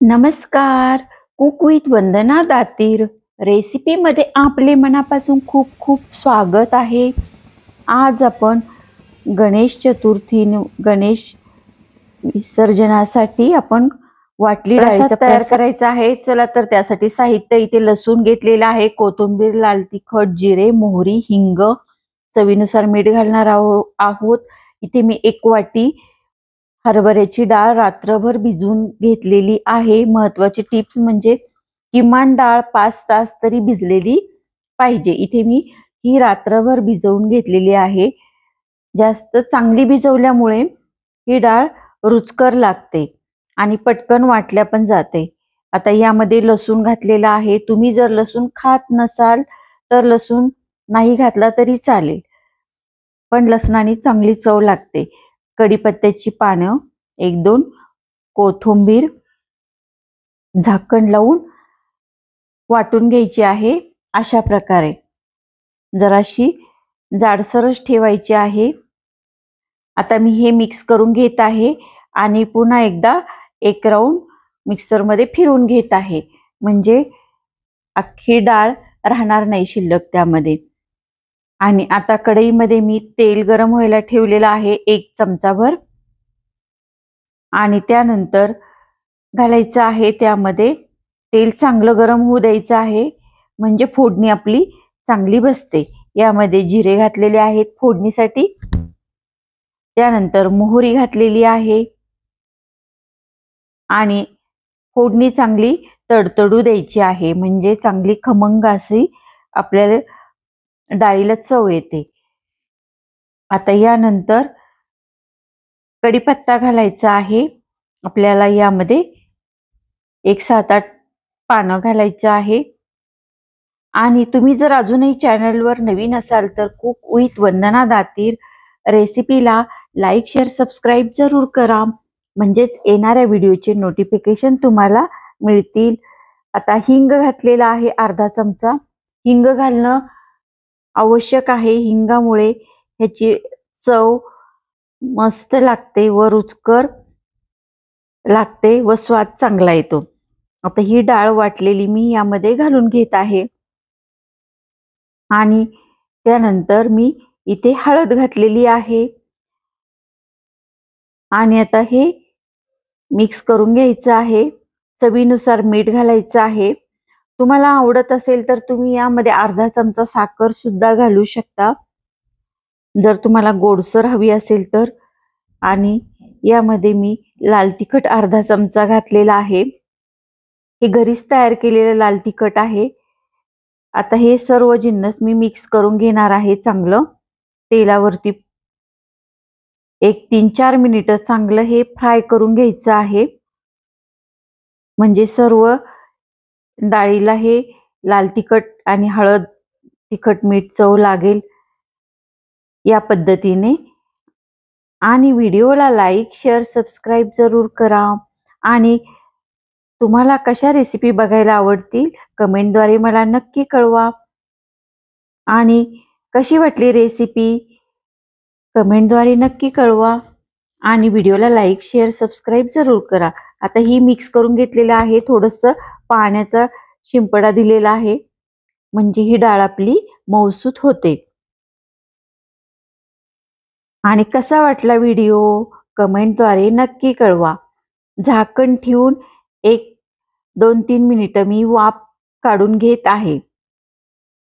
नमस्कार. Cook with वंदना दातीर रेसिपीमध्ये आपले मनापासून खूप खूप स्वागत आहे. आज आपण गणेश चतुर्थी गणेश विसर्जनासाठी आपण वाटली डाळीचा तयार करायचा आहे. चला तर त्यासाठी साहित्य इथे लसूण घेतलेला आहे, कोथिंबीर, लाल तिखट, जिरे, मोहरी, हिंग, चवीनुसार मीठ घालणार आहोत. इथे मी 1 वाटी हरभऱ्याची डाळ रात्रभर भिजवून घेतलेली आहे. महत्त्वाची टिप्स म्हणजे किमान डाळ 5 तास तरी भिजलेली पाहिजे. इथे मी ही रात्रभर भिजवून घेतलेली आहे. जास्त चांगली भिजवल्यामुळे ही डाळ रुचकर लागते आणि पटकन वाटल्या पण जाते. आता यामध्ये लसूण घातलेला आहे. तुम्ही जर लसूण खात नसाल तर लसूण नाही घातला तरी चालेल, पण लसणाने चांगली चव लागते. कढीपत्त्याची पानं 1-2, कोथिंबीर झाकण लावून वाटून घ्यायची आहे. अशा प्रकारे जराशी जाडसरच ठेवायची आहे. आता मी हे मिक्स करून घेत आहे आणि पुन्हा एकदा 1 राऊंड मिक्सरमध्ये फिरवून घेत आहे, म्हणजे अख्खी डाळ राहणार नाही शिल्लक त्यामध्ये. आणि आता कढईमध्ये मी तेल गरम व्हायला ठेवलेलं आहे 1 चमचाभर आणि त्यानंतर घालायचं आहे. त्यामध्ये तेल चांगलं गरम होऊ द्यायचं आहे, म्हणजे फोडणी आपली चांगली बसते. यामध्ये जिरे घातलेले आहेत फोडणीसाठी, त्यानंतर मोहरी घातलेली आहे आणि फोडणी चांगली तडतडू द्यायची आहे, म्हणजे चांगली खमंग अशी आपल्याला डाळीला चव येते. आता यानंतर कढीपत्ता घालायचा आहे. आपल्याला यामध्ये 1 7-8 पानं घालायचं आहे. आणि तुम्ही जर अजूनही चॅनलवर नवीन असाल तर कुक विथ वंदना दातीर रेसिपीला लाईक, शेअर, सबस्क्राईब जरूर करा, म्हणजेच येणाऱ्या व्हिडिओचे नोटिफिकेशन तुम्हाला मिळतील. आता हिंग घातलेला आहे अर्धा चमचा. हिंग घालणं आवश्यक आहे. हिंगामुळे ह्याची चव मस्त लागते व रुचकर लागते व स्वाद चांगला येतो. आता ही डाळ वाटलेली मी यामध्ये घालून घेत आहे आणि त्यानंतर मी इथे हळद घातलेली आहे आणि आता हे मिक्स करून घ्यायचं आहे. चवीनुसार मीठ घालायचं आहे. तुम्हाला आवडत असेल तर तुम्ही यामध्ये अर्धा चमचा साखर सुद्धा घालू शकता, जर तुम्हाला गोडसर हवी असेल तर. आणि यामध्ये मी लाल तिखट अर्धा चमचा घातलेला आहे. हे घरीच तयार केलेलं लाल तिखट आहे. आता हे सर्व जिन्नस मी मिक्स करून घेणार आहे चांगलं तेलावरती. 3-4 मिनिटं चांगलं हे फ्राय करून घ्यायचं आहे, म्हणजे सर्व डाळीला हे लाल तिखट आणि हळद, तिखट, मीठ चव लागेल या पद्धतीने. आणि व्हिडिओला लाईक, शेअर, सबस्क्राईब जरूर करा. आणि तुम्हाला कशा रेसिपी बघायला आवडतील कमेंटद्वारे मला नक्की कळवा. आणि कशी वाटली रेसिपी कमेंटद्वारे नक्की कळवा. आणि व्हिडिओला लाईक, शेअर, सबस्क्राईब जरूर करा. आता ही मिक्स करून घेतलेलं आहे. थोडंसं पाण्याचा शिंपडा दिलेला आहे, म्हणजे ही डाळ आपली मऊसूत होते. आणि कसा वाटला व्हिडिओ कमेंटद्वारे नक्की कळवा. झाकण ठेवून 1-2-3 मिनिटं मी वाफ काढून घेत आहे.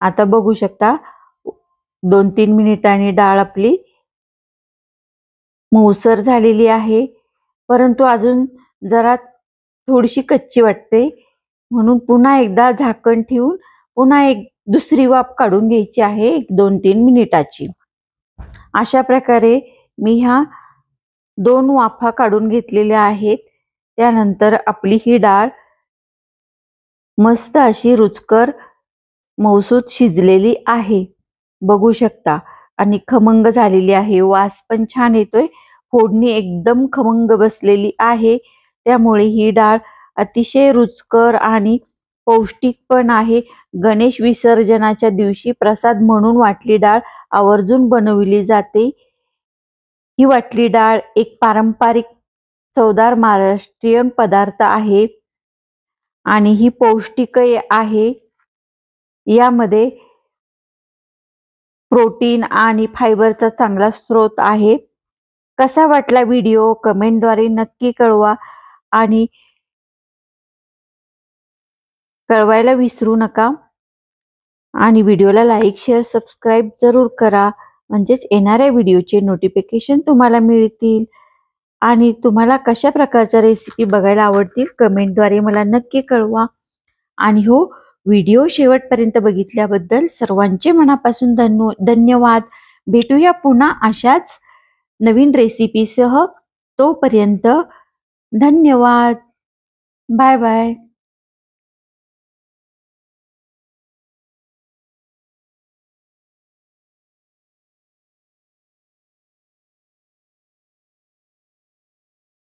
आता बघू शकता 2-3 मिनिटांनी डाळ आपली मऊसर झालेली आहे, परंतु अजून जरा थोडीशी कच्ची वाटते, म्हणून पुन्हा एकदा झाकण ठेवून पुन्हा दुसरी वाफ काढून घ्यायची आहे 1-2-3 मिनिटाची. अशा प्रकारे मी ह्या 2 वाफा काढून घेतलेल्या आहेत. त्यानंतर आपली ही डाळ मस्त अशी रुचकर मऊसूत शिजलेली आहे, बघू शकता. आणि खमंग झालेली आहे. वास पण छान येतोय. फोडणी एकदम खमंग बसलेली आहे. त्यामुळे ही डाळ अतिशय रुचकर आणि पौष्टिक पण आहे. गणेश विसर्जनाच्या दिवशी प्रसाद म्हणून वाटली डाळ आवर्जून बनवली जाते. ही वाटली डाळ एक पारंपरिक चवदार महाराष्ट्रीयन पदार्थ आहे. आणि ही पौष्टिक आहे. यामध्ये प्रोटीन आणि फायबरचा चांगला स्रोत आहे. कसा वाटला व्हिडिओ कमेंटद्वारे नक्की कळवा आणि कळवायला विसरू नका. आणि व्हिडिओला लाईक, शेअर, सबस्क्राईब जरूर करा, म्हणजेच येणाऱ्या व्हिडिओचे नोटिफिकेशन तुम्हाला मिळतील. आणि तुम्हाला कशा प्रकारच्या रेसिपी बघायला आवडतील कमेंटद्वारे मला नक्की कळवा. आणि हो, व्हिडिओ शेवटपर्यंत बघितल्याबद्दल सर्वांचे मनापासून धन्यवाद. भेटूया पुन्हा अशाच नवीन रेसिपीसह. तोपर्यंत धन्यवाद. Bye bye.